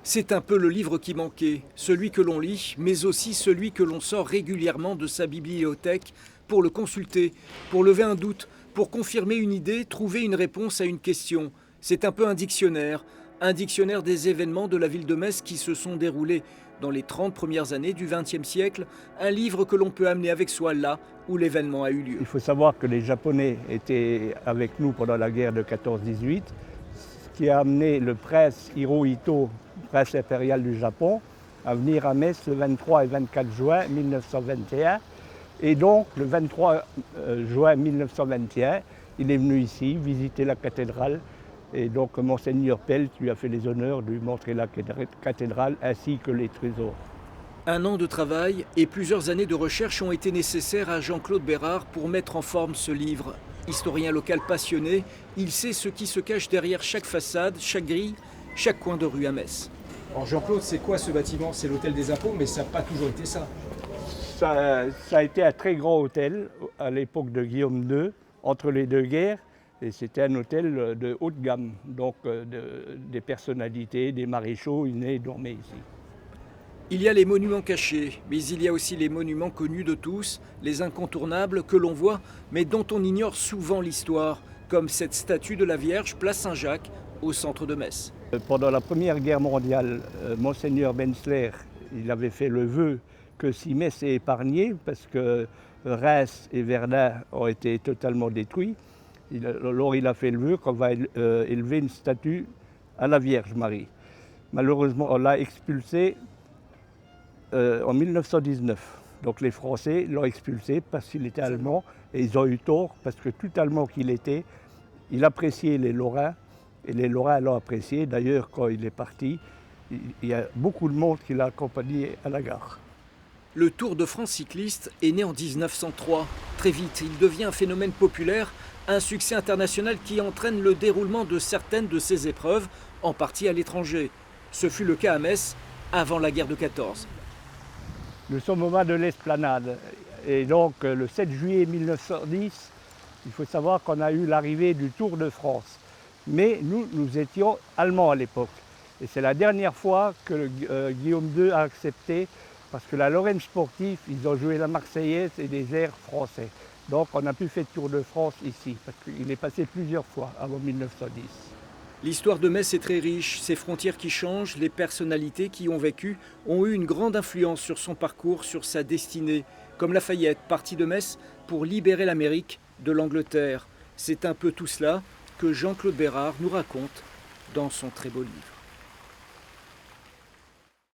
C'est un peu le livre qui manquait, celui que l'on lit, mais aussi celui que l'on sort régulièrement de sa bibliothèque pour le consulter, pour lever un doute, pour confirmer une idée, trouver une réponse à une question. C'est un peu un dictionnaire des événements de la ville de Metz qui se sont déroulés dans les 30 premières années du XXe siècle, un livre que l'on peut amener avec soi là où l'événement a eu lieu. Il faut savoir que les Japonais étaient avec nous pendant la guerre de 14-18, ce qui a amené le prince Hirohito, prince impérial du Japon, à venir à Metz le 23 et 24 juin 1921. Et donc, le 23 juin 1921, il est venu ici visiter la cathédrale. Et donc, Monseigneur Pelt lui a fait les honneurs de lui montrer la cathédrale ainsi que les trésors. Un an de travail et plusieurs années de recherche ont été nécessaires à Jean-Claude Bérard pour mettre en forme ce livre. Historien local passionné, il sait ce qui se cache derrière chaque façade, chaque grille, chaque coin de rue à Metz. Alors Jean-Claude, c'est quoi ce bâtiment? C'est l'hôtel des impôts, mais ça n'a pas toujours été ça. Ça a été un très grand hôtel à l'époque de Guillaume II, entre les deux guerres. Et c'était un hôtel de haute gamme, donc des personnalités, des maréchaux, ils venaient dormir ici. Il y a les monuments cachés, mais il y a aussi les monuments connus de tous, les incontournables que l'on voit, mais dont on ignore souvent l'histoire, comme cette statue de la Vierge, place Saint-Jacques, au centre de Metz. Pendant la Première Guerre mondiale, Monseigneur Benzler, il avait fait le vœu que si Metz est épargné, parce que Reims et Verdun ont été totalement détruits, alors il a fait le vœu qu'on va élever une statue à la Vierge Marie. Malheureusement, on l'a expulsé en 1919. Donc les Français l'ont expulsé parce qu'il était allemand et ils ont eu tort parce que tout allemand qu'il était, il appréciait les Lorrains et les Lorrains l'ont apprécié. D'ailleurs, quand il est parti, il y a beaucoup de monde qui l'a accompagné à la gare. Le Tour de France cycliste est né en 1903. Très vite, il devient un phénomène populaire, un succès international qui entraîne le déroulement de certaines de ses épreuves, en partie à l'étranger. Ce fut le cas à Metz avant la guerre de 14. Nous sommes au moment de l'Esplanade. Et donc, le 7 juillet 1910, il faut savoir qu'on a eu l'arrivée du Tour de France. Mais nous étions allemands à l'époque. Et c'est la dernière fois que Guillaume II a accepté, parce que la Lorraine sportive, ils ont joué la Marseillaise et des airs français. Donc on a pu faire le Tour de France ici, parce qu'il est passé plusieurs fois avant 1910. L'histoire de Metz est très riche, ses frontières qui changent, les personnalités qui y ont vécu ont eu une grande influence sur son parcours, sur sa destinée. Comme Lafayette, parti de Metz pour libérer l'Amérique de l'Angleterre. C'est un peu tout cela que Jean-Claude Bérard nous raconte dans son très beau livre.